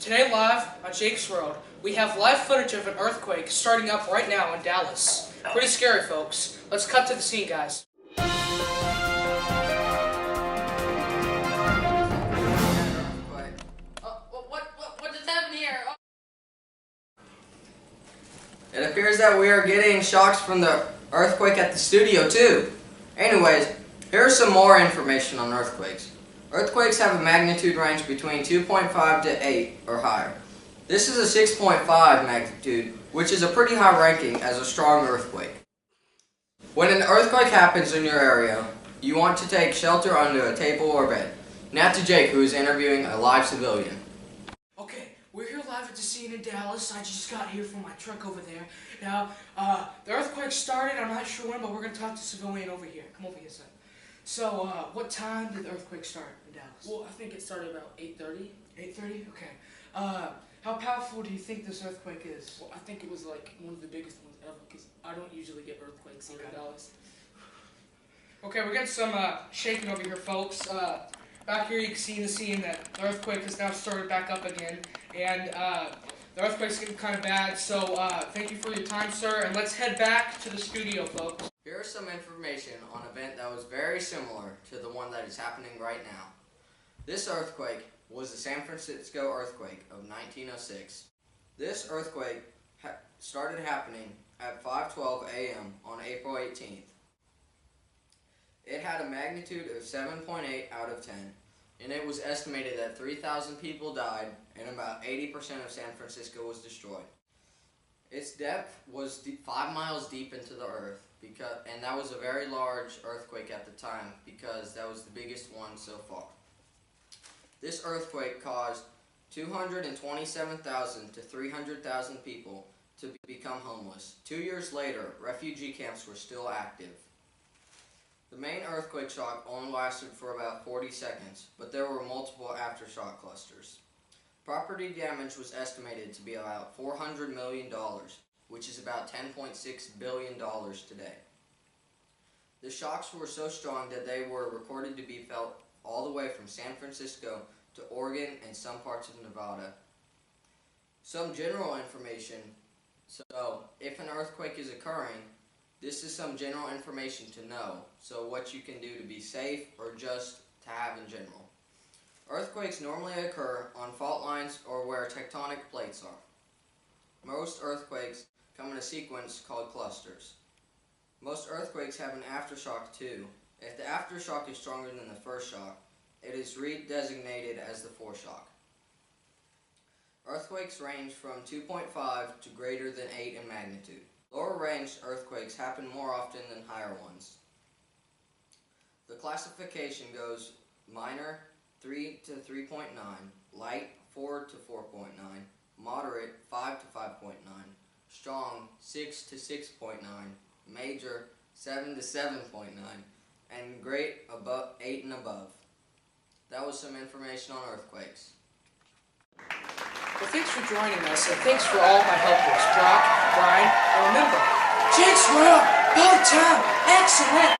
Today live on Jake's World, we have live footage of an earthquake starting up right now in Dallas. Pretty scary, folks. Let's cut to the scene, guys. What just happened here? It appears that we are getting shocks from the earthquake at the studio too. Anyways, here's some more information on earthquakes. Earthquakes have a magnitude range between 2.5 to 8 or higher. This is a 6.5 magnitude, which is a pretty high ranking as a strong earthquake. When an earthquake happens in your area, you want to take shelter under a table or bed. Now to Jake, who is interviewing a live civilian. Okay, we're here live at the scene in Dallas. I just got here from my truck over there. Now, the earthquake started, I'm not sure when, but we're going to talk to civilian over here. Come over here, son. So, what time did the earthquake start in Dallas? Well, I think it started about 8:30. 8:30? Okay. How powerful do you think this earthquake is? Well, I think it was like one of the biggest ones ever because I don't usually get earthquakes here in Dallas. Okay, we're getting some shaking over here, folks. Back here you can see in the scene that the earthquake has now started back up again, and the earthquake's getting kind of bad, so thank you for your time, sir, and let's head back to the studio, folks. Here is some information on an event that was very similar to the one that is happening right now. This earthquake was the San Francisco earthquake of 1906. This earthquake started happening at 5:12 a.m. on April 18th. It had a magnitude of 7.8 out of 10, and it was estimated that 3,000 people died and about 80% of San Francisco was destroyed. Its depth was 5 miles deep into the earth, and that was a very large earthquake at the time because that was the biggest one so far. This earthquake caused 227,000 to 300,000 people to become homeless. 2 years later, refugee camps were still active. The main earthquake shock only lasted for about 40 seconds, but there were multiple aftershock clusters. Property damage was estimated to be about $400 million, which is about $10.6 billion today. The shocks were so strong that they were recorded to be felt all the way from San Francisco to Oregon and some parts of Nevada. Some general information. So, if an earthquake is occurring, this is some general information to know, so what you can do to be safe or just to have in general. Earthquakes normally occur on fault lines or where tectonic plates are. Most earthquakes come in a sequence called clusters. Most earthquakes have an aftershock too. If the aftershock is stronger than the first shock, it is redesignated as the foreshock. Earthquakes range from 2.5 to greater than 8 in magnitude. Lower ranged earthquakes happen more often than higher ones. The classification goes minor 3 to 3.9, light 4 to 4.9, moderate 5 to 5.9, strong 6 to 6.9, major 7 to 7.9, and great 8 and above. That was some information on earthquakes. Well, thanks for joining us, and thanks for all my helpers, Brock, Brian, and remember, Jake's World, all the time, excellent!